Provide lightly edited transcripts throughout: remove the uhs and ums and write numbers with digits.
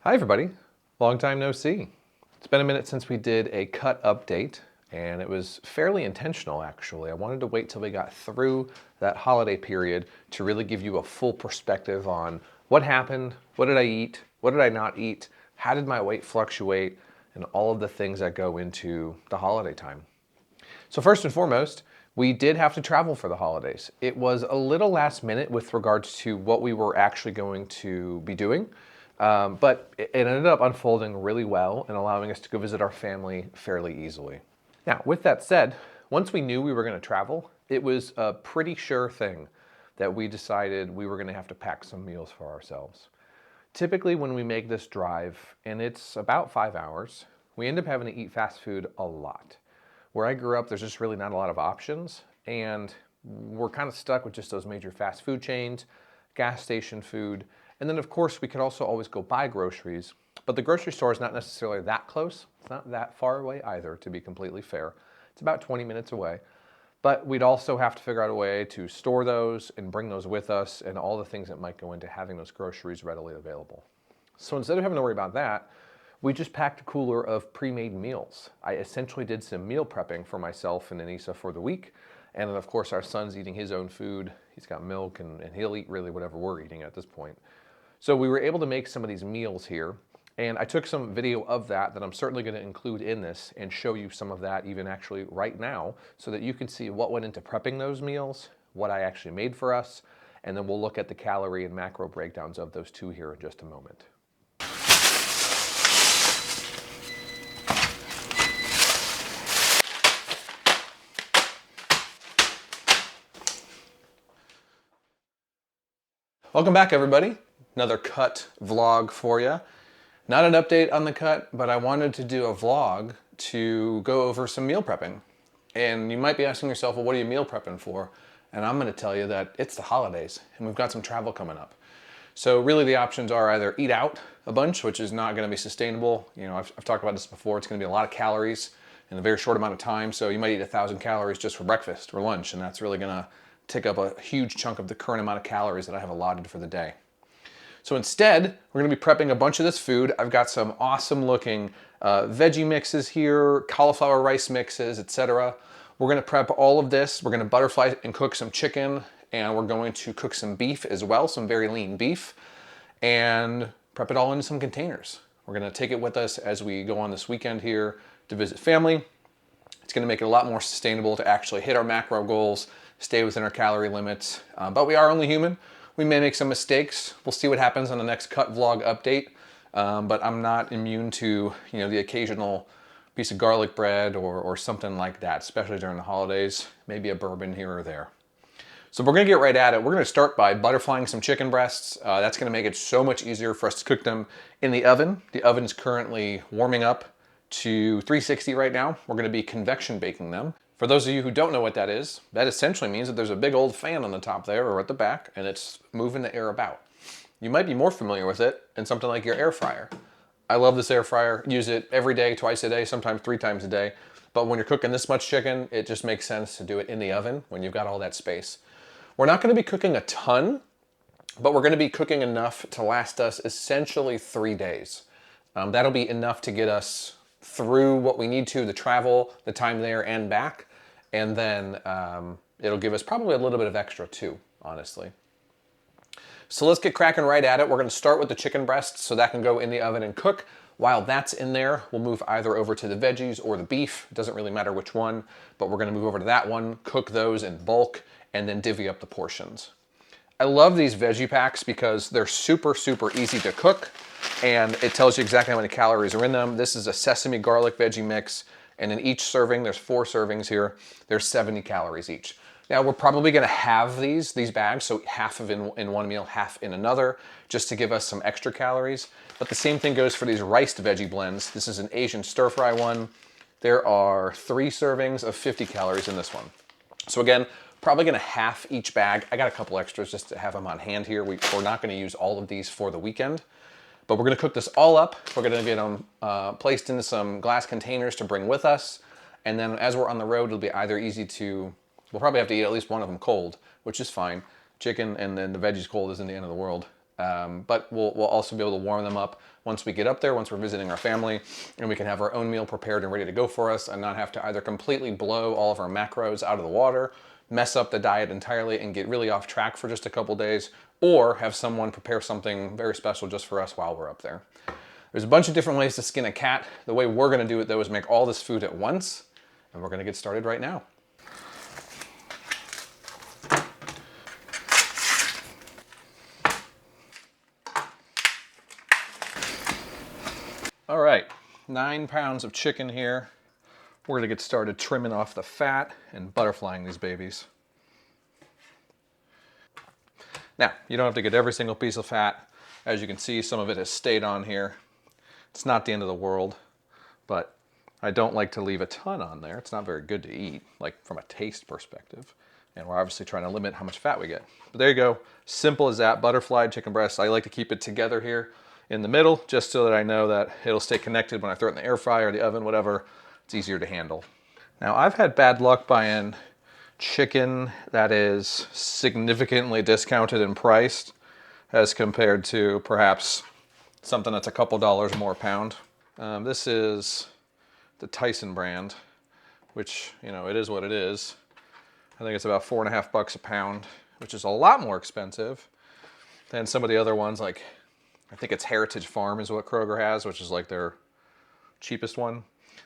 Hi everybody, long time no see. It's been a minute since we did a cut update, and it was fairly intentional actually. I wanted to wait till we got through that holiday period to really give you a full perspective on what happened, what did I eat, what did I not eat, how did my weight fluctuate, and all of the things that go into the holiday time. So first and foremost, we did have to travel for the holidays. It was a little last minute with regards to what we were actually going to be doing. But it ended up unfolding really well and allowing us to go visit our family fairly easily. Now, with that said, once we knew we were going to travel, it was a pretty sure thing that we decided we were going to have to pack some meals for ourselves. Typically, when we make this drive, and it's about 5 hours, we end up having to eat fast food a lot. Where I grew up, there's just really not a lot of options, and we're kind of stuck with just those major fast food chains, gas station food. And then of course we could also always go buy groceries, but the grocery store is not necessarily that close. It's not that far away either, to be completely fair. It's about 20 minutes away. But we'd also have to figure out a way to store those and bring those with us and all the things that might go into having those groceries readily available. So instead of having to worry about that, we just packed a cooler of pre-made meals. I essentially did some meal prepping for myself and Anissa for the week. And then of course our son's eating his own food. He's got milk and he'll eat really whatever we're eating at this point. So we were able to make some of these meals here, and I took some video of that I'm certainly going to include in this and show you some of that even actually right now so that you can see what went into prepping those meals, what I actually made for us, and then we'll look at the calorie and macro breakdowns of those two here in just a moment. Welcome back everybody. Another cut vlog for you. Not an update on the cut, but I wanted to do a vlog to go over some meal prepping. And you might be asking yourself, well, what are you meal prepping for? And I'm gonna tell you that it's the holidays and we've got some travel coming up. So really the options are either eat out a bunch, which is not gonna be sustainable. You know, I've talked about this before. It's gonna be a lot of calories in a very short amount of time. So you might eat 1,000 calories just for breakfast or lunch, and that's really gonna take up a huge chunk of the current amount of calories that I have allotted for the day. So instead, we're gonna be prepping a bunch of this food. I've got some awesome looking veggie mixes here, cauliflower rice mixes, etc. We're gonna prep all of this. We're gonna butterfly and cook some chicken, and we're going to cook some beef as well, some very lean beef, and prep it all into some containers. We're gonna take it with us as we go on this weekend here to visit family. It's gonna make it a lot more sustainable to actually hit our macro goals, stay within our calorie limits, but we are only human. We may make some mistakes. We'll see what happens on the next cut vlog update, but I'm not immune to the occasional piece of garlic bread or something like that, especially during the holidays, maybe a bourbon here or there. So we're gonna get right at it. We're gonna start by butterflying some chicken breasts. That's gonna make it so much easier for us to cook them in the oven. The oven is currently warming up to 360 right now. We're gonna be convection baking them. For those of you who don't know what that is, that essentially means that there's a big old fan on the top there or at the back, and it's moving the air about. You might be more familiar with it in something like your air fryer. I love this air fryer, use it every day, twice a day, sometimes 3 times a day. But when you're cooking this much chicken, it just makes sense to do it in the oven when you've got all that space. We're not gonna be cooking a ton, but we're gonna be cooking enough to last us essentially 3 days. That'll be enough to get us through what we need to, the travel, the time there and back. And then it'll give us probably a little bit of extra too, honestly. So let's get cracking right at it. We're gonna start with the chicken breasts so that can go in the oven and cook. While that's in there, we'll move either over to the veggies or the beef. It doesn't really matter which one, but we're gonna move over to that one, cook those in bulk, and then divvy up the portions. I love these veggie packs because they're super, super easy to cook, and it tells you exactly how many calories are in them. This is a sesame garlic veggie mix. And in each serving, there's 4 servings here, there's 70 calories each. Now we're probably gonna have these bags, so half of in one meal, half in another, just to give us some extra calories. But the same thing goes for these riced veggie blends. This is an Asian stir fry one. There are 3 servings of 50 calories in this one. So again, probably gonna half each bag. I got a couple extras just to have them on hand here. We're not gonna use all of these for the weekend. But we're gonna cook this all up. We're gonna get them placed into some glass containers to bring with us. And then as we're on the road, it'll be either easy to, we'll probably have to eat at least one of them cold, which is fine. Chicken and then the veggies cold isn't the end of the world. But we'll also be able to warm them up once we get up there, once we're visiting our family, and we can have our own meal prepared and ready to go for us and not have to either completely blow all of our macros out of the water, mess up the diet entirely and get really off track for just a couple days, or have someone prepare something very special just for us while we're up there. There's a bunch of different ways to skin a cat. The way we're gonna do it though is make all this food at once, and we're gonna get started right now. All right, 9 pounds of chicken here. We're gonna get started trimming off the fat and butterflying these babies. Now, you don't have to get every single piece of fat. As you can see, some of it has stayed on here. It's not the end of the world, but I don't like to leave a ton on there. It's not very good to eat, like from a taste perspective. And we're obviously trying to limit how much fat we get. But there you go, simple as that, butterflied chicken breast. I like to keep it together here in the middle, just so that I know that it'll stay connected when I throw it in the air fryer or the oven, whatever. It's easier to handle. Now, I've had bad luck buying chicken that is significantly discounted and priced as compared to perhaps something that's a couple dollars more a pound. This is the Tyson brand, which, you know, it is what it is. I think it's about $4.50 a pound, which is a lot more expensive than some of the other ones. Like, I think it's Heritage Farm is what Kroger has, which is like their cheapest one.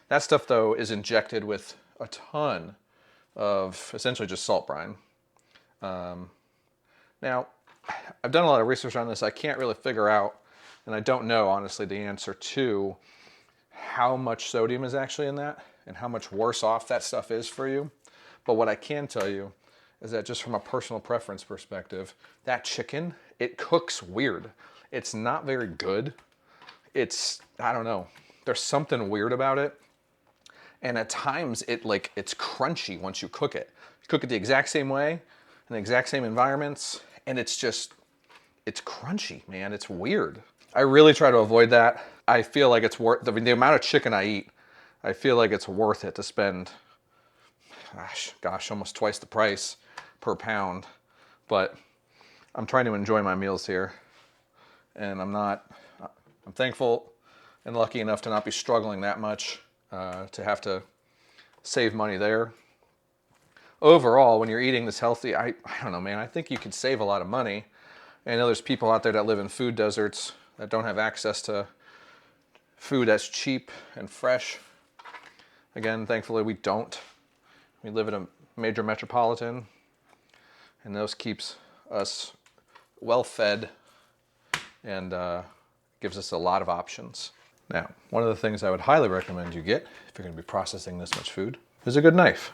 That stuff though is injected with a ton of essentially just salt brine. Now, I've done a lot of research on this. I can't really figure out, and I don't know honestly the answer to how much sodium is actually in that and how much worse off that stuff is for you. But what I can tell you is that just from a personal preference perspective, that chicken, it cooks weird. It's not very good. I don't know. There's something weird about it. And at times it's crunchy once you cook it. You cook it the exact same way, in the exact same environments, and it's crunchy, man. It's weird. I really try to avoid that. I feel like it's worth, the amount of chicken I eat, I feel like it's worth it to spend, gosh, almost twice the price per pound. But I'm trying to enjoy my meals here. And I'm thankful and lucky enough to not be struggling that much to have to save money there. Overall, when you're eating this healthy, I don't know, man, I think you could save a lot of money. I know there's people out there that live in food deserts that don't have access to food that's cheap and fresh. Again, thankfully we don't. We live in a major metropolitan, and those keeps us well fed and gives us a lot of options. Now, one of the things I would highly recommend you get if you're going to be processing this much food is a good knife.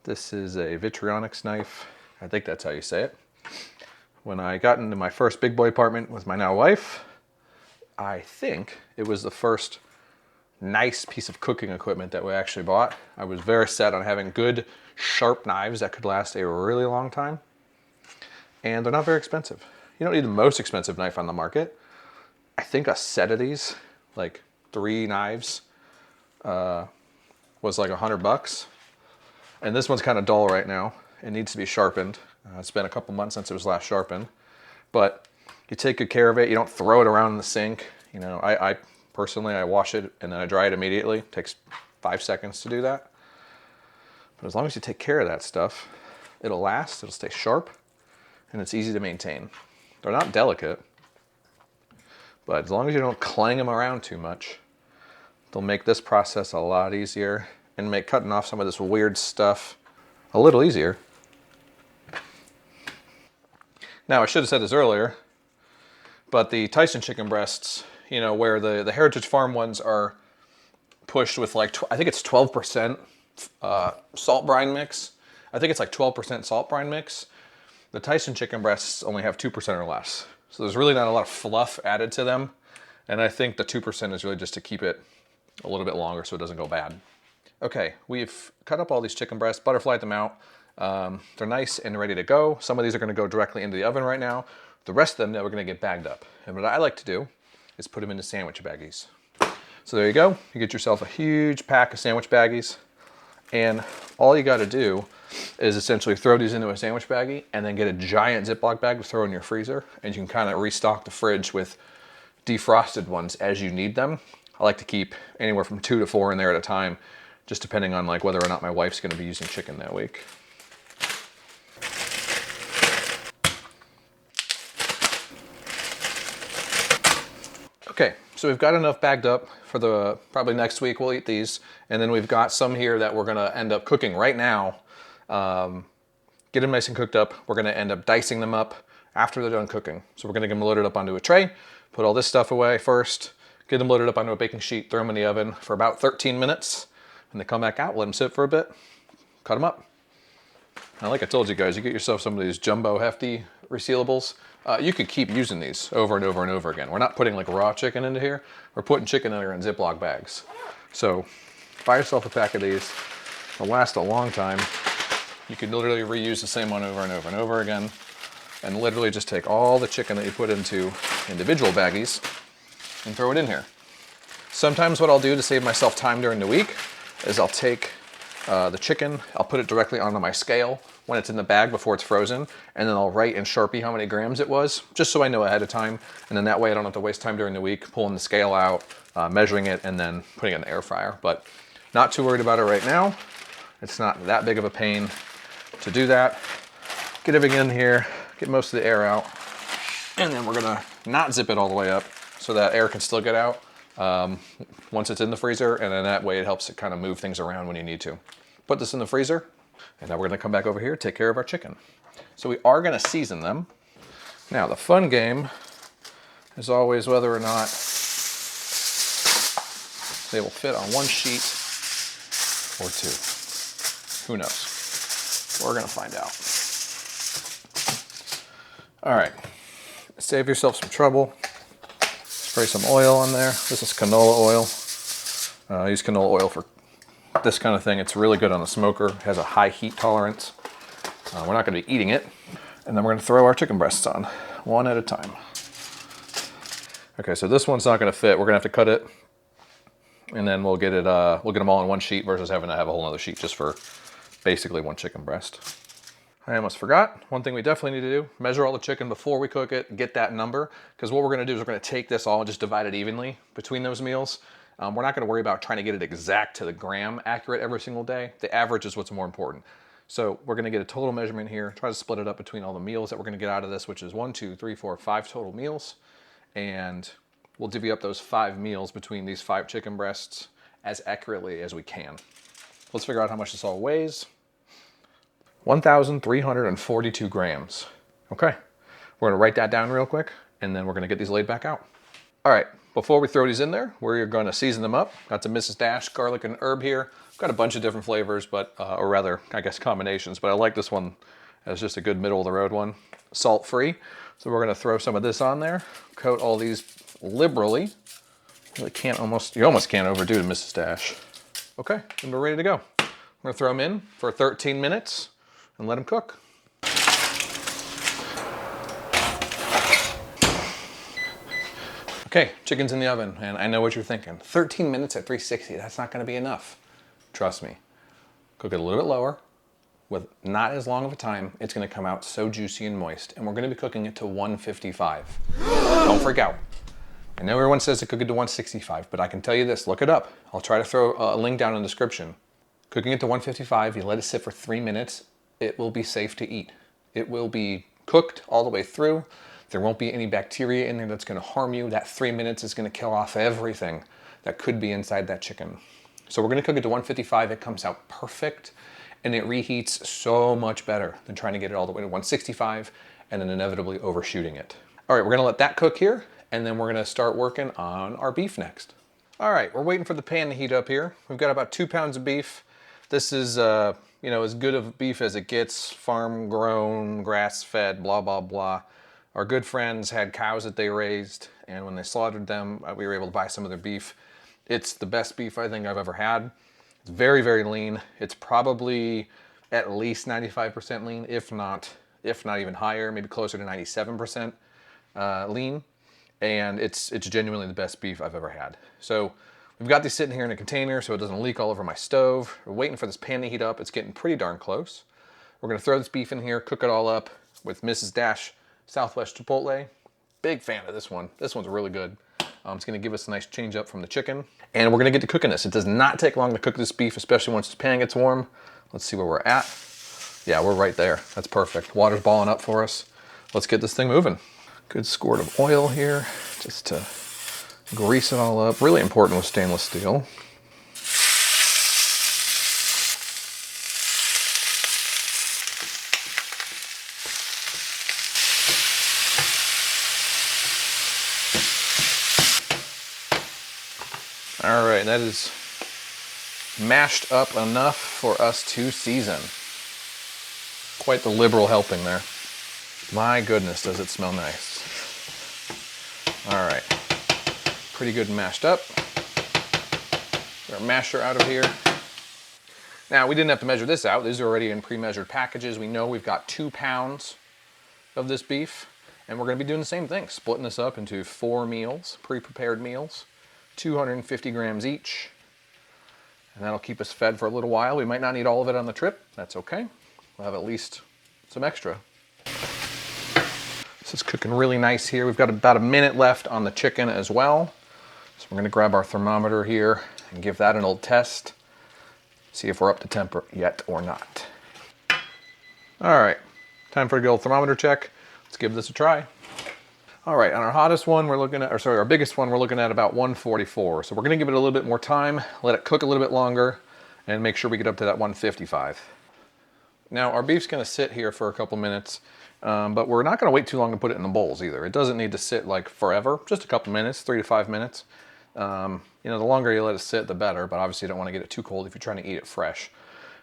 This is a Vitronics knife. I think that's how you say it. When I got into my first big boy apartment with my now wife, I think it was the first nice piece of cooking equipment that we actually bought. I was very set on having good, sharp knives that could last a really long time. And they're not very expensive. You don't need the most expensive knife on the market. I think a set of these, like 3 knives, was like $100. And this one's kind of dull right now. It needs to be sharpened. It's been a couple months since it was last sharpened. But you take good care of it. You don't throw it around in the sink. You know, I personally, I wash it and then I dry it immediately. It takes 5 seconds to do that. But as long as you take care of that stuff, it'll last, it'll stay sharp, and it's easy to maintain. They're not delicate, but as long as you don't clang them around too much, they'll make this process a lot easier and make cutting off some of this weird stuff a little easier. Now, I should have said this earlier, but the Tyson chicken breasts, you know, where the Heritage Farm ones are pushed with like, I think it's 12% salt brine mix. I think it's like 12% salt brine mix. The Tyson chicken breasts only have 2% or less. So there's really not a lot of fluff added to them. And I think the 2% is really just to keep it a little bit longer so it doesn't go bad. Okay, we've cut up all these chicken breasts, butterflied them out. They're nice and ready to go. Some of these are gonna go directly into the oven right now. The rest of them, now we're gonna get bagged up. And what I like to do is put them into sandwich baggies. So there you go. You get yourself a huge pack of sandwich baggies. And all you got to do is essentially throw these into a sandwich baggie and then get a giant Ziploc bag to throw in your freezer. And you can kind of restock the fridge with defrosted ones as you need them. I like to keep anywhere from 2 to 4 in there at a time, just depending on like whether or not my wife's going to be using chicken that week. Okay, so we've got enough bagged up for the, probably next week we'll eat these. And then we've got some here that we're gonna end up cooking right now. Get them nice and cooked up. We're gonna end up dicing them up after they're done cooking. So we're gonna get them loaded up onto a tray, put all this stuff away first, get them loaded up onto a baking sheet, throw them in the oven for about 13 minutes. And they come back out, let them sit for a bit, cut them up. Now, like I told you guys, you get yourself some of these jumbo hefty resealables. You could keep using these over and over and over again. We're not putting like raw chicken into here. We're putting chicken in here in Ziploc bags. So buy yourself a pack of these. They'll last a long time. You can literally reuse the same one over and over and over again. And literally just take all the chicken that you put into individual baggies and throw it in here. Sometimes what I'll do to save myself time during the week is I'll take the chicken, I'll put it directly onto my scale when it's in the bag before it's frozen, and then I'll write in Sharpie how many grams it was, just so I know ahead of time, and then that way I don't have to waste time during the week pulling the scale out, measuring it, and then putting it in the air fryer. But not too worried about it right now. It's not that big of a pain to do that. Get everything in here, get most of the air out, and then we're gonna not zip it all the way up so that air can still get out once it's in the freezer, and then that way it helps it kind of move things around when you need to. Put this in the freezer, and now we're gonna come back over here, take care of our chicken. So we are gonna season them. Now the fun game is always whether or not they will fit on one sheet or two. Who knows? We're gonna find out. All right, save yourself some trouble. Spray some oil on there. This is canola oil. I use canola oil for this kind of thing. It's really good on a smoker. It has a high heat tolerance. We're not going to be eating it. And then we're going to throw our chicken breasts on, one at a time. Okay, so this one's not going to fit. We're going to have to cut it, and then we'll get it. We'll get them all in one sheet versus having to have a whole other sheet just for basically one chicken breast. I almost forgot. One thing we definitely need to do, measure all the chicken before we cook it, get that number, because what we're gonna do is we're gonna take this all and just divide it evenly between those meals. We're not gonna worry about trying to get it exact to the gram accurate every single day. The average is what's more important. So we're gonna get a total measurement here, try to split it up between all the meals that we're gonna get out of this, which is 1, 2, 3, 4, 5 total meals. And we'll divvy up those 5 meals between these 5 chicken breasts as accurately as we can. Let's figure out how much this all weighs. 1,342 grams. Okay, we're gonna write that down real quick, and then we're gonna get these laid back out. All right, before we throw these in there, we're gonna season them up. Got some Mrs. Dash garlic and herb here. Got a bunch of different flavors, but or rather, I guess combinations, but I like this one as just a good middle of the road one. Salt-free. So we're gonna throw some of this on there, coat all these liberally. Really you almost can't overdo the Mrs. Dash. Okay, and we're ready to go. I'm gonna throw them in for 13 minutes. And let them cook. Okay, chicken's in the oven, and I know what you're thinking. 13 minutes at 360, that's not gonna be enough. Trust me. Cook it a little bit lower, with not as long of a time. It's gonna come out so juicy and moist, and we're gonna be cooking it to 155. Don't freak out. I know everyone says to cook it to 165, but I can tell you this, look it up. I'll try to throw a link down in the description. Cooking it to 155, you let it sit for 3 minutes, it will be safe to eat. It will be cooked all the way through. There won't be any bacteria in there that's gonna harm you. That 3 minutes is gonna kill off everything that could be inside that chicken. So we're gonna cook it to 155. It comes out perfect, and it reheats so much better than trying to get it all the way to 165 and then inevitably overshooting it. All right, we're gonna let that cook here, and then we're gonna start working on our beef next. All right, we're waiting for the pan to heat up here. We've got about 2 pounds of beef. This is as good of beef as it gets, farm grown, grass fed, blah, blah, blah. Our good friends had cows that they raised, and when they slaughtered them, we were able to buy some of their beef. It's the best beef I think I've ever had. It's very, very lean. It's probably at least 95% lean, if not even higher, maybe closer to 97% lean. And it's genuinely the best beef I've ever had. So We've got these sitting here in a container so it doesn't leak all over my stove. We're waiting for this pan to heat up. It's getting pretty darn close. We're gonna throw this beef in here, cook it all up with Mrs. Dash Southwest Chipotle. Big fan of this one. This one's really good. It's gonna give us a nice change up from the chicken. And we're gonna get to cooking this. It does not take long to cook this beef, especially once this pan gets warm. Let's see where we're at. Yeah, we're right there. That's perfect. Water's balling up for us. Let's get this thing moving. Good squirt of oil here, just to grease it all up. Really important with stainless steel. All right, that is mashed up enough for us to season. Quite the liberal helping there. My goodness, does it smell nice. All right, pretty good and mashed up. Get our masher out of here. Now, we didn't have to measure this out. These are already in pre-measured packages. We know we've got 2 pounds of this beef, and we're gonna be doing the same thing, splitting this up into 4 meals, pre-prepared meals, 250 grams each, and that'll keep us fed for a little while. We might not need all of it on the trip. That's okay. We'll have at least some extra. This is cooking really nice here. We've got about a minute left on the chicken as well. So we're gonna grab our thermometer here and give that an old test. See if we're up to temp yet or not. All right, time for a good old thermometer check. Let's give this a try. All right, on our hottest one, we're looking at, our biggest one, we're looking at about 144. So we're gonna give it a little bit more time, let it cook a little bit longer, and make sure we get up to that 155. Now, our beef's gonna sit here for a couple minutes, but we're not gonna wait too long to put it in the bowls either. It doesn't need to sit like forever, just a couple minutes, 3 to 5 minutes. You know, the longer you let it sit, the better, but obviously you don't wanna get it too cold if you're trying to eat it fresh.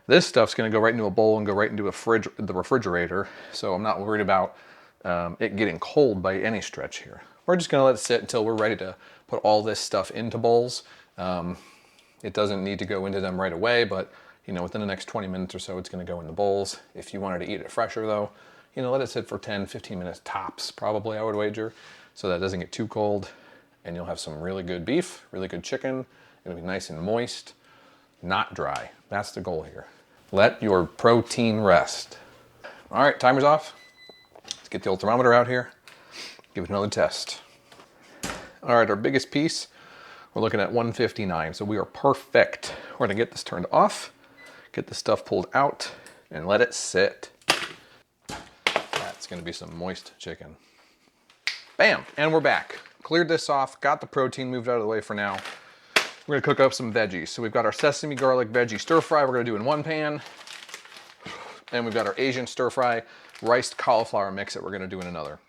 This stuff's gonna go right into a bowl and go right into the refrigerator, so I'm not worried about it getting cold by any stretch here. We're just gonna let it sit until we're ready to put all this stuff into bowls. It doesn't need to go into them right away, but you know, within the next 20 minutes or so, it's gonna go in the bowls. If you wanted to eat it fresher though, you know, let it sit for 10, 15 minutes tops, probably, I would wager, so that it doesn't get too cold, and you'll have some really good beef, really good chicken. It'll be nice and moist, not dry. That's the goal here. Let your protein rest. All right, timer's off. Let's get the old thermometer out here, give it another test. All right, our biggest piece, we're looking at 159, so we are perfect. We're gonna get this turned off, get the stuff pulled out, and let it sit. That's gonna be some moist chicken. Bam, and we're back. Cleared this off, got the protein moved out of the way for now. We're gonna cook up some veggies. So we've got our sesame garlic veggie stir fry we're gonna do in one pan. And we've got our Asian stir fry riced cauliflower mix that we're gonna do in another.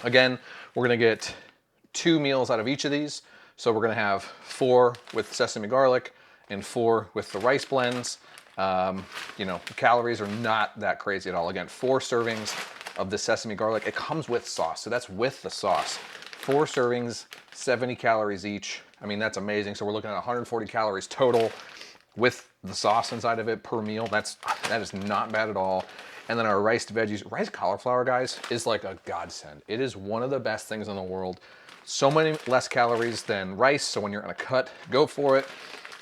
Again, we're gonna get 2 meals out of each of these. So we're gonna have 4 with sesame garlic and 4 with the rice blends. You know, the calories are not that crazy at all. Again, 4 servings of the sesame garlic. It comes with sauce, so that's with the sauce. 4 servings, 70 calories each. I mean, that's amazing. So we're looking at 140 calories total with the sauce inside of it per meal. That is not bad at all. And then our riced veggies, riced cauliflower, guys, is like a godsend. It is one of the best things in the world. So many less calories than rice. So when you're on a cut, go for it.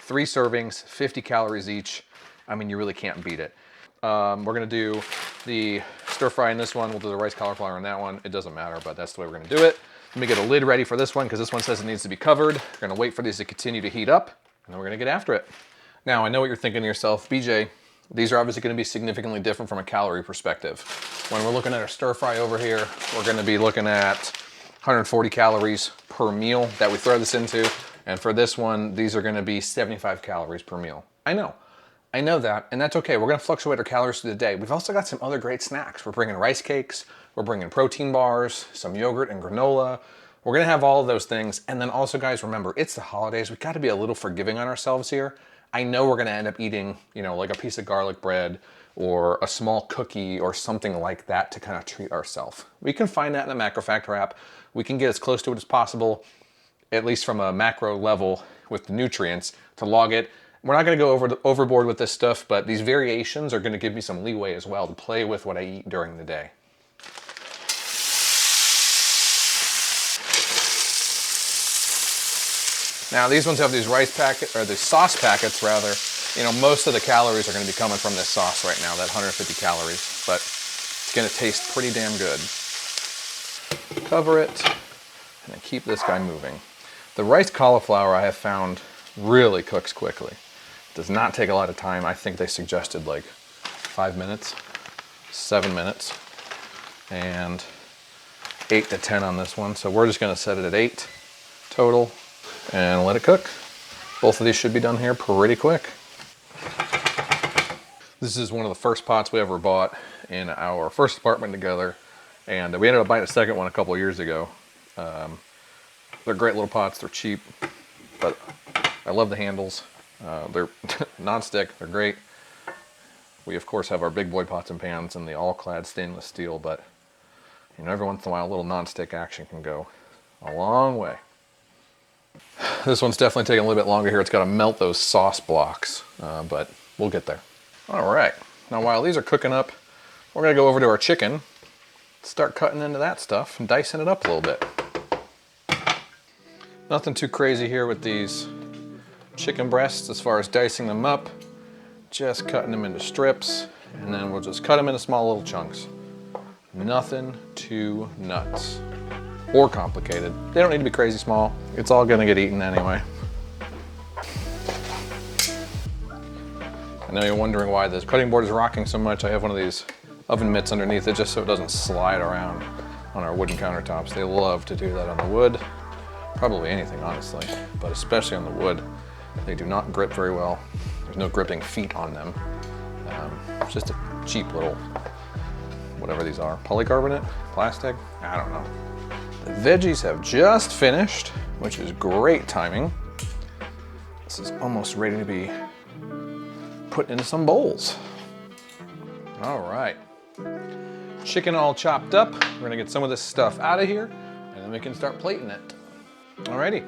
3 servings, 50 calories each. I mean, you really can't beat it. We're gonna do the stir fry in this one. We'll do the rice cauliflower in that one. It doesn't matter, but that's the way we're gonna do it. Let me get a lid ready for this one because this one says it needs to be covered. We're gonna wait for these to continue to heat up, and then we're gonna get after it. Now, I know what you're thinking to yourself, BJ, these are obviously gonna be significantly different from a calorie perspective. When we're looking at our stir fry over here, we're gonna be looking at 140 calories per meal that we throw this into. And for this one, these are gonna be 75 calories per meal. I know that, and that's okay. We're gonna fluctuate our calories through the day. We've also got some other great snacks. We're bringing rice cakes, we're bringing protein bars, some yogurt and granola. We're gonna have all of those things. And then also, guys, remember, it's the holidays. We've gotta be a little forgiving on ourselves here. I know we're gonna end up eating, you know, like a piece of garlic bread or a small cookie or something like that to kind of treat ourselves. We can find that in the Macro Factor app. We can get as close to it as possible, at least from a macro level with the nutrients, to log it. We're not gonna go overboard with this stuff, but these variations are gonna give me some leeway as well to play with what I eat during the day. Now these ones have these rice packet, or the sauce packets rather. You know, most of the calories are going to be coming from this sauce right now, that 150 calories, but it's going to taste pretty damn good. Cover it, and then keep this guy moving. The rice cauliflower I have found really cooks quickly. It does not take a lot of time. I think they suggested like 5 minutes, 7 minutes, and 8 to 10 on this one. So we're just going to set it at 8 total and let it cook. Both of these should be done here pretty quick. This is one of the first pots we ever bought in our first apartment together, and we ended up buying a second one a couple of years ago. They're great little pots, they're cheap, but I love the handles. They're non-stick, they're great. We of course have our big boy pots and pans and the all-clad stainless steel, but you know, every once in a while a little non-stick action can go a long way. This one's definitely taking a little bit longer here. It's got to melt those sauce blocks, but we'll get there. All right, now while these are cooking up, we're gonna go over to our chicken, start cutting into that stuff and dicing it up a little bit. Nothing too crazy here with these chicken breasts as far as dicing them up, just cutting them into strips, and then we'll just cut them into small little chunks. Nothing too nuts or complicated. They don't need to be crazy small. It's all gonna get eaten anyway. I know you're wondering why this cutting board is rocking so much. I have one of these oven mitts underneath it just so it doesn't slide around on our wooden countertops. They love to do that on the wood. Probably anything, honestly, but especially on the wood. They do not grip very well. There's no gripping feet on them. It's just a cheap little, whatever these are, polycarbonate, plastic, I don't know. The veggies have just finished, which is great timing. This is almost ready to be put into some bowls. All right, chicken all chopped up. We're gonna get some of this stuff out of here and then we can start plating it. Alrighty,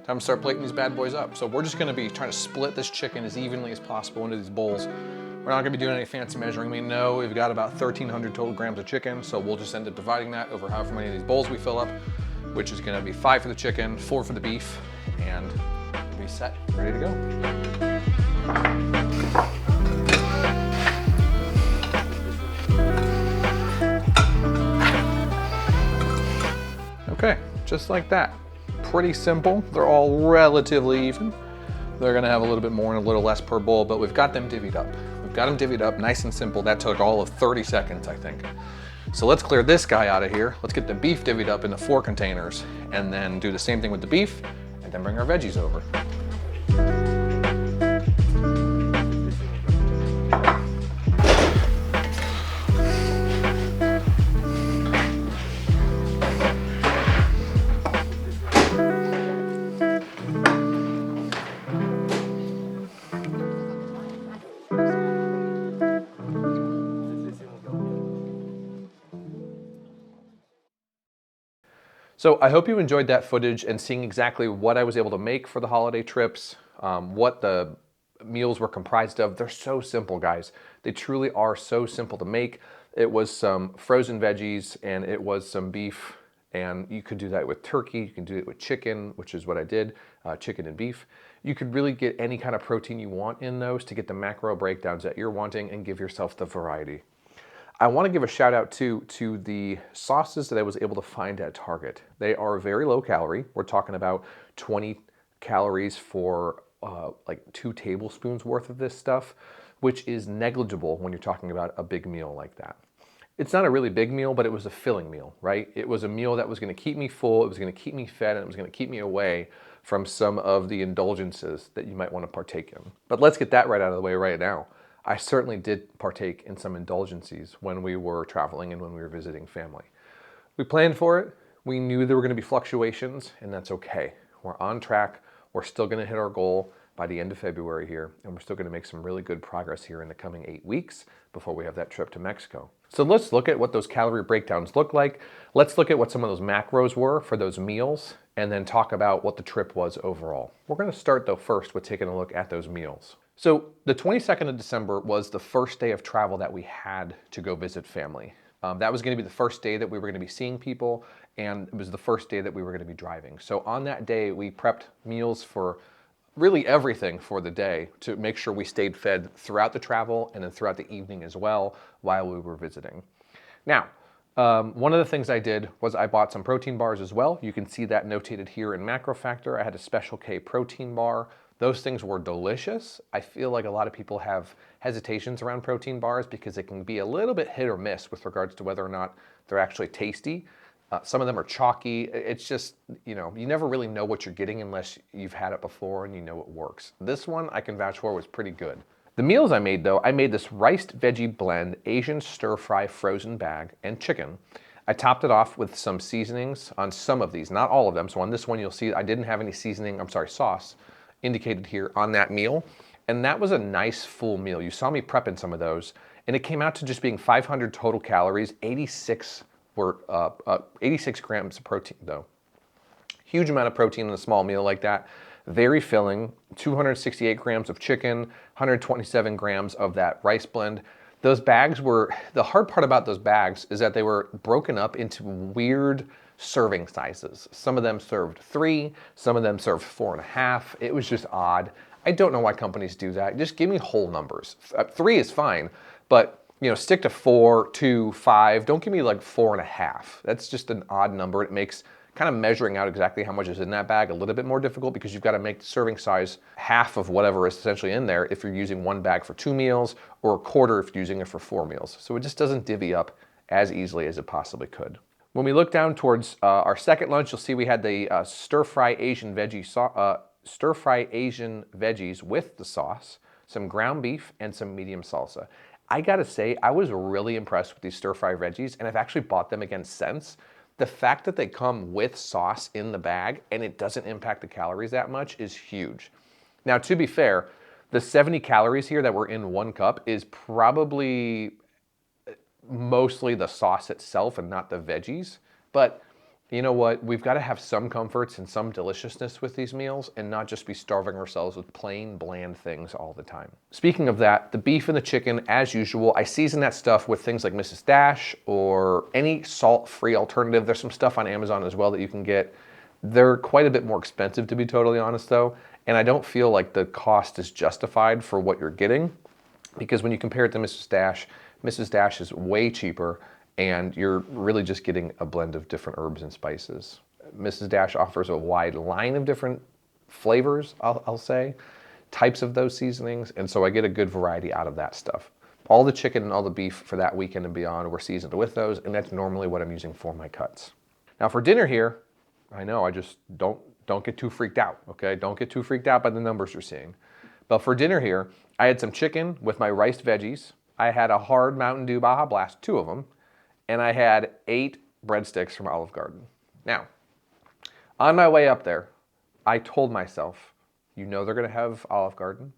time to start plating these bad boys up. So we're just gonna be trying to split this chicken as evenly as possible into these bowls. We're not gonna be doing any fancy measuring. We know we've got about 1,300 total grams of chicken, so we'll just end up dividing that over however many of these bowls we fill up, which is gonna be 5 for the chicken, 4 for the beef, and we'll be set, ready to go. Okay, just like that. Pretty simple. They're all relatively even. They're gonna have a little bit more and a little less per bowl, but we've got them divvied up. We've got them divvied up nice and simple. That took all of 30 seconds, I think. So let's clear this guy out of here. Let's get the beef divvied up into 4 containers and then do the same thing with the beef and then bring our veggies over. So I hope you enjoyed that footage and seeing exactly what I was able to make for the holiday trips, what the meals were comprised of. They're so simple, guys. They truly are so simple to make. It was some frozen veggies and it was some beef, and you could do that with turkey, you can do it with chicken, which is what I did, chicken and beef. You could really get any kind of protein you want in those to get the macro breakdowns that you're wanting and give yourself the variety. I want to give a shout out to the sauces that I was able to find at Target. They are very low calorie. We're talking about 20 calories for like 2 tablespoons worth of this stuff, which is negligible when you're talking about a big meal like that. It's not a really big meal, but it was a filling meal, right? It was a meal that was going to keep me full, it was going to keep me fed, and it was going to keep me away from some of the indulgences that you might want to partake in. But let's get that right out of the way right now. I certainly did partake in some indulgences when we were traveling and when we were visiting family. We planned for it. We knew there were going to be fluctuations, and that's okay. We're on track. We're still going to hit our goal by the end of February here, and we're still going to make some really good progress here in the coming 8 weeks before we have that trip to Mexico. So let's look at what those calorie breakdowns look like. Let's look at what some of those macros were for those meals, and then talk about what the trip was overall. We're going to start though first with taking a look at those meals. So the 22nd of December was the first day of travel that we had to go visit family. That was going to be the first day that we were going to be seeing people, and it was the first day that we were going to be driving. So on that day, we prepped meals for really everything for the day to make sure we stayed fed throughout the travel and then throughout the evening as well while we were visiting. Now, one of the things I did was I bought some protein bars as well. You can see that notated here in Macro Factor. I had a Special K protein bar. Those things were delicious. I feel like a lot of people have hesitations around protein bars because it can be a little bit hit or miss with regards to whether or not they're actually tasty. Some of them are chalky. It's just, you never really know what you're getting unless you've had it before and you know it works. This one I can vouch for was pretty good. The meals I made though, I made this riced veggie blend, Asian stir fry frozen bag, and chicken. I topped it off with some seasonings on some of these, not all of them. So on this one you'll see I didn't have any sauce indicated here on that meal. And that was a nice full meal. You saw me prepping some of those, and it came out to just being 500 total calories, 86 grams of protein though. Huge amount of protein in a small meal like that. Very filling, 268 grams of chicken, 127 grams of that rice blend. Those bags the hard part about those bags is that they were broken up into weird serving sizes. Some of them served 3, some of them served 4.5. It was just odd. I don't know why companies do that. Just give me whole numbers. 3 is fine, but stick to 4, 2, 5. Don't give me like 4.5. That's just an odd number. It makes kind of measuring out exactly how much is in that bag a little bit more difficult because you've got to make the serving size half of whatever is essentially in there if you're using one bag for 2 meals or a quarter if you're using it for 4 meals. So it just doesn't divvy up as easily as it possibly could. When we look down towards our second lunch, you'll see we had the stir-fry Asian veggies with the sauce, some ground beef, and some medium salsa. I gotta say, I was really impressed with these stir-fry veggies, and I've actually bought them again since. The fact that they come with sauce in the bag and it doesn't impact the calories that much is huge. Now, to be fair, the 70 calories here that were in 1 cup is probably mostly the sauce itself and not the veggies. But you know what? We've got to have some comforts and some deliciousness with these meals and not just be starving ourselves with plain, bland things all the time. Speaking of that, the beef and the chicken, as usual, I season that stuff with things like Mrs. Dash or any salt-free alternative. There's some stuff on Amazon as well that you can get. They're quite a bit more expensive, to be totally honest, though, and I don't feel like the cost is justified for what you're getting because when you compare it to Mrs. Dash is way cheaper, and you're really just getting a blend of different herbs and spices. Mrs. Dash offers a wide line of different flavors, I'll say, types of those seasonings, and so I get a good variety out of that stuff. All the chicken and all the beef for that weekend and beyond were seasoned with those, and that's normally what I'm using for my cuts. Now for dinner here, I know I just don't get too freaked out, okay? Don't get too freaked out by the numbers you're seeing. But for dinner here, I had some chicken with my riced veggies. I had a hard Mountain Dew Baja Blast, 2 of them, and I had 8 breadsticks from Olive Garden. Now, on my way up there, I told myself, they're gonna have Olive Garden.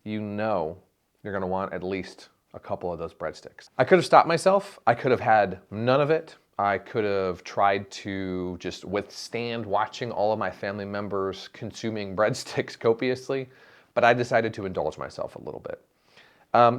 You're gonna want at least a couple of those breadsticks. I could have stopped myself. I could have had none of it. I could have tried to just withstand watching all of my family members consuming breadsticks copiously, but I decided to indulge myself a little bit.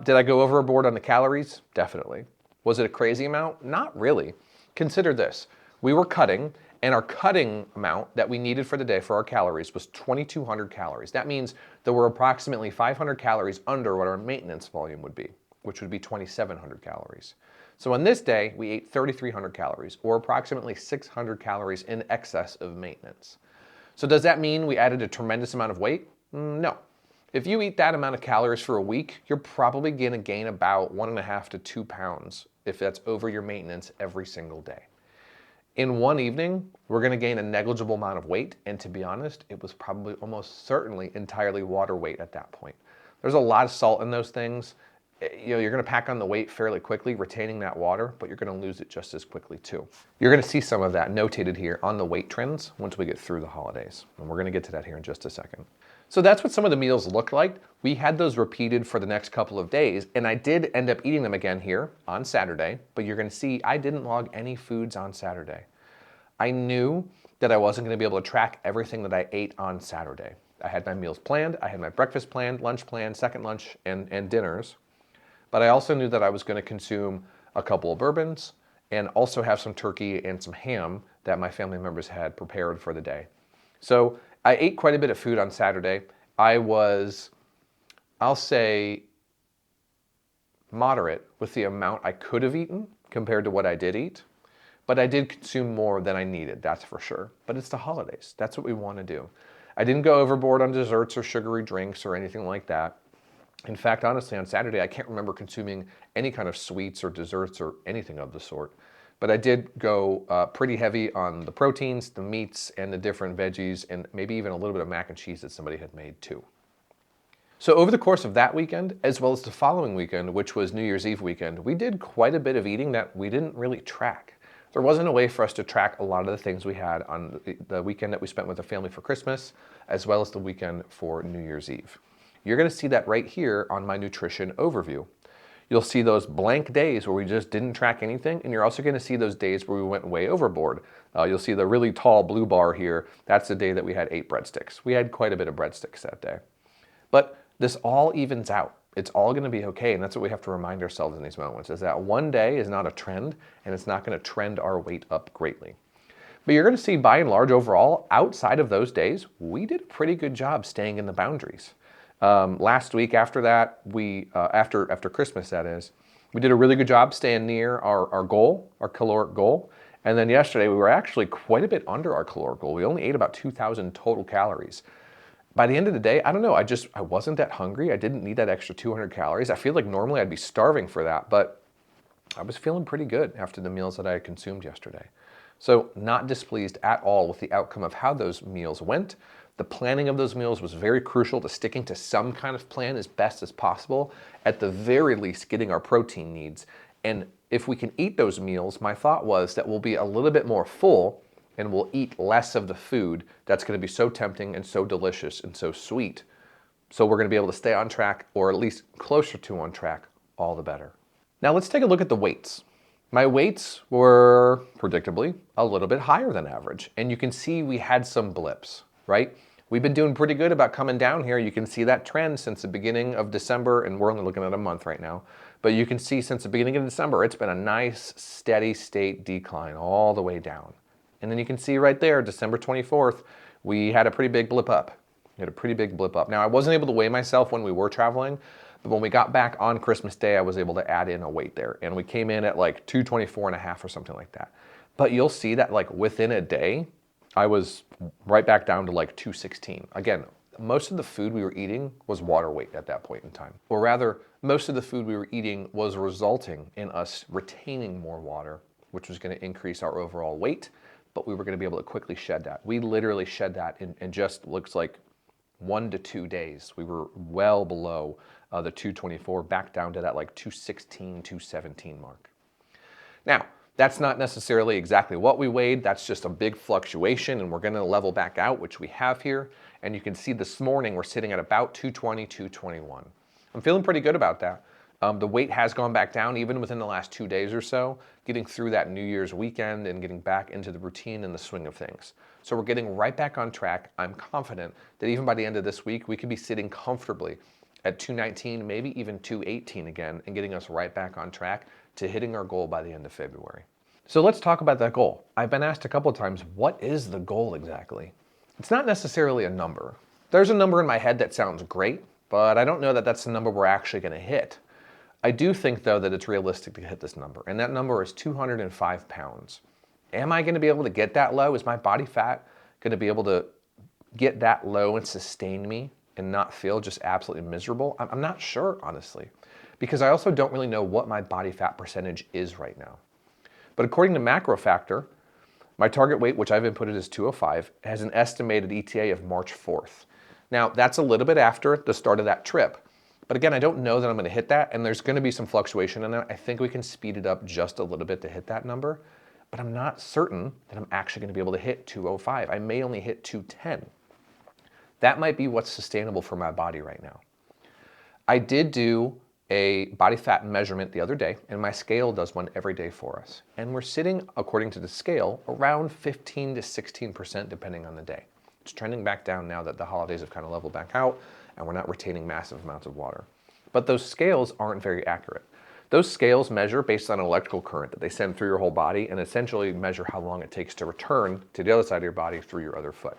Did I go overboard on the calories? Definitely. Was it a crazy amount? Not really. Consider this. We were cutting, and our cutting amount that we needed for the day for our calories was 2,200 calories. That means there were approximately 500 calories under what our maintenance volume would be, which would be 2,700 calories. So on this day, we ate 3,300 calories, or approximately 600 calories in excess of maintenance. So does that mean we added a tremendous amount of weight? No. If you eat that amount of calories for a week, you're probably gonna gain about 1.5 to 2 pounds if that's over your maintenance every single day. In one evening, we're gonna gain a negligible amount of weight, and to be honest, it was probably almost certainly entirely water weight at that point. There's a lot of salt in those things. You're gonna pack on the weight fairly quickly, retaining that water, but you're gonna lose it just as quickly too. You're gonna see some of that notated here on the weight trends once we get through the holidays, and we're gonna get to that here in just a second. So that's what some of the meals looked like. We had those repeated for the next couple of days, and I did end up eating them again here on Saturday, but you're gonna see I didn't log any foods on Saturday. I knew that I wasn't gonna be able to track everything that I ate on Saturday. I had my meals planned, I had my breakfast planned, lunch planned, second lunch, and dinners, but I also knew that I was gonna consume a couple of bourbons and also have some turkey and some ham that my family members had prepared for the day. So I ate quite a bit of food on Saturday. I was, I'll say, moderate with the amount I could have eaten compared to what I did eat. But I did consume more than I needed, that's for sure. But it's the holidays. That's what we want to do. I didn't go overboard on desserts or sugary drinks or anything like that. In fact, honestly, on Saturday, I can't remember consuming any kind of sweets or desserts or anything of the sort. But I did go pretty heavy on the proteins, the meats, and the different veggies, and maybe even a little bit of mac and cheese that somebody had made too. So over the course of that weekend, as well as the following weekend, which was New Year's Eve weekend, we did quite a bit of eating that we didn't really track. There wasn't a way for us to track a lot of the things we had on the weekend that we spent with the family for Christmas, as well as the weekend for New Year's Eve. You're gonna see that right here on my nutrition overview. You'll see those blank days where we just didn't track anything, and you're also gonna see those days where we went way overboard. You'll see the really tall blue bar here. That's the day that we had 8 breadsticks. We had quite a bit of breadsticks that day. But this all evens out. It's all gonna be okay, and that's what we have to remind ourselves in these moments, is that one day is not a trend, and it's not gonna trend our weight up greatly. But you're gonna see, by and large, overall, outside of those days, we did a pretty good job staying in the boundaries. Last week after that, after Christmas that is, we did a really good job staying near our goal, our caloric goal. And then yesterday we were actually quite a bit under our caloric goal. We only ate about 2,000 total calories. By the end of the day, I don't know, I wasn't that hungry. I didn't need that extra 200 calories. I feel like normally I'd be starving for that, but I was feeling pretty good after the meals that I had consumed yesterday. So not displeased at all with the outcome of how those meals went. The planning of those meals was very crucial to sticking to some kind of plan as best as possible, at the very least getting our protein needs. And if we can eat those meals, my thought was that we'll be a little bit more full and we'll eat less of the food that's gonna be so tempting and so delicious and so sweet. So we're gonna be able to stay on track, or at least closer to on track, all the better. Now let's take a look at the weights. My weights were, predictably, a little bit higher than average. And you can see we had some blips, right? We've been doing pretty good about coming down here. You can see that trend since the beginning of December, and we're only looking at a month right now. But you can see since the beginning of December, it's been a nice, steady state decline all the way down. And then you can see right there, December 24th, we had a pretty big blip up. We had a pretty big blip up. Now, I wasn't able to weigh myself when we were traveling, but when we got back on Christmas Day, I was able to add in a weight there. And we came in at like 224.5 or something like that. But you'll see that like within a day, I was right back down to like 216. Again, most of the food we were eating was water weight at that point in time. Or rather, most of the food we were eating was resulting in us retaining more water, which was going to increase our overall weight, but we were going to be able to quickly shed that. We literally shed that in just looks like 1 to 2 days. We were well below the 224, back down to that like 216, 217 mark. Now, that's not necessarily exactly what we weighed. That's just a big fluctuation, and we're going to level back out, which we have here. And you can see this morning we're sitting at about 220, 221. I'm feeling pretty good about that. The weight has gone back down even within the last 2 days or so, getting through that New Year's weekend and getting back into the routine and the swing of things. So we're getting right back on track. I'm confident that even by the end of this week, we could be sitting comfortably at 219, maybe even 218 again, and getting us right back on track to hitting our goal by the end of February. So let's talk about that goal. I've been asked a couple of times, what is the goal exactly? It's not necessarily a number. There's a number in my head that sounds great, but I don't know that that's the number we're actually going to hit. I do think, though, that it's realistic to hit this number, and that number is 205 pounds. Am I going to be able to get that low? Is my body fat going to be able to get that low and sustain me and not feel just absolutely miserable? I'm not sure, honestly, because I also don't really know what my body fat percentage is right now. But according to Macro Factor, my target weight, which I've inputted as 205, has an estimated ETA of March 4th. Now, that's a little bit after the start of that trip. But again, I don't know that I'm going to hit that, and there's going to be some fluctuation in that. I think we can speed it up just a little bit to hit that number, but I'm not certain that I'm actually going to be able to hit 205. I may only hit 210. That might be what's sustainable for my body right now. I did do a body fat measurement the other day, and my scale does one every day for us. And we're sitting, according to the scale, around 15 to 16% depending on the day. It's trending back down now that the holidays have kind of leveled back out and we're not retaining massive amounts of water. But those scales aren't very accurate. Those scales measure based on an electrical current that they send through your whole body and essentially measure how long it takes to return to the other side of your body through your other foot.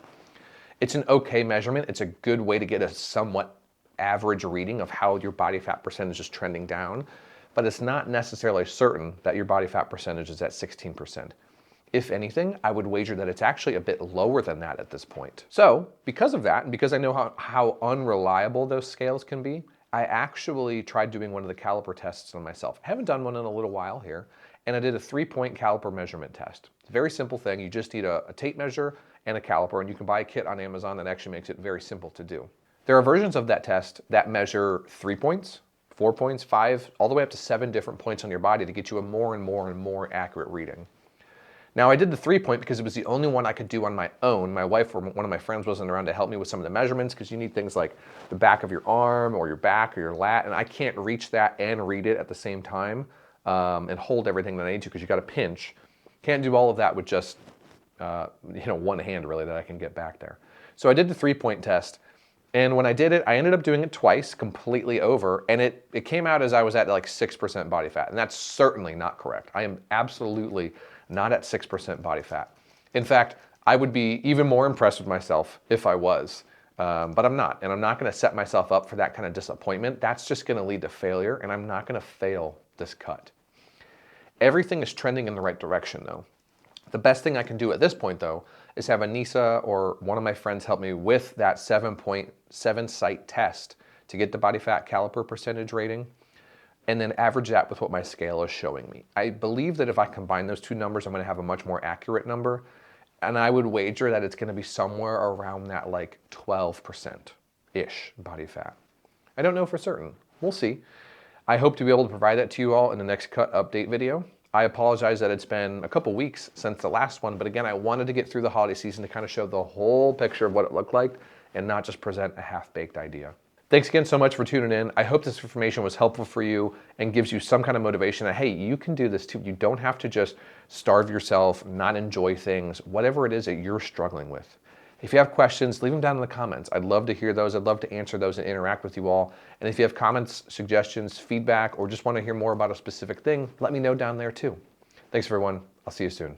It's an okay measurement. It's a good way to get a somewhat average reading of how your body fat percentage is trending down, but it's not necessarily certain that your body fat percentage is at 16%. If anything, I would wager that it's actually a bit lower than that at this point. So because of that, and because I know how unreliable those scales can be, I actually tried doing one of the caliper tests on myself. I haven't done one in a little while here, and I did a 3-point caliper measurement test. It's a very simple thing. You just need a tape measure and a caliper, and you can buy a kit on Amazon that actually makes it very simple to do. There are versions of that test that measure 3 points, 4 points, 5, all the way up to 7 different points on your body to get you a more and more accurate reading. Now, I did the 3-point because it was the only one I could do on my own. My wife or one of my friends wasn't around to help me with some of the measurements because you need things like the back of your arm or your back or your lat, and I can't reach that and read it at the same time and hold everything that I need to because you got to pinch. Can't do all of that with just one hand really that I can get back there. So I did the 3-point test, and when I did it, I ended up doing it twice, completely over, and it came out as I was at like 6% body fat, and that's certainly not correct. I am absolutely not at 6% body fat. In fact, I would be even more impressed with myself if I was, but I'm not. And I'm not gonna set myself up for that kind of disappointment. That's just gonna lead to failure, and I'm not gonna fail this cut. Everything is trending in the right direction though. The best thing I can do at this point though is have Anissa or one of my friends help me with that 7.7 site test to get the body fat caliper percentage rating, and then average that with what my scale is showing me. I believe that if I combine those two numbers, I'm gonna have a much more accurate number, and I would wager that it's gonna be somewhere around that like 12%-ish body fat. I don't know for certain, we'll see. I hope to be able to provide that to you all in the next cut update video. I apologize that it's been a couple weeks since the last one, but again, I wanted to get through the holiday season to kind of show the whole picture of what it looked like and not just present a half-baked idea. Thanks again so much for tuning in. I hope this information was helpful for you and gives you some kind of motivation that, hey, you can do this too. You don't have to just starve yourself, not enjoy things, whatever it is that you're struggling with. If you have questions, leave them down in the comments. I'd love to hear those. I'd love to answer those and interact with you all. And if you have comments, suggestions, feedback, or just want to hear more about a specific thing, let me know down there too. Thanks everyone. I'll see you soon.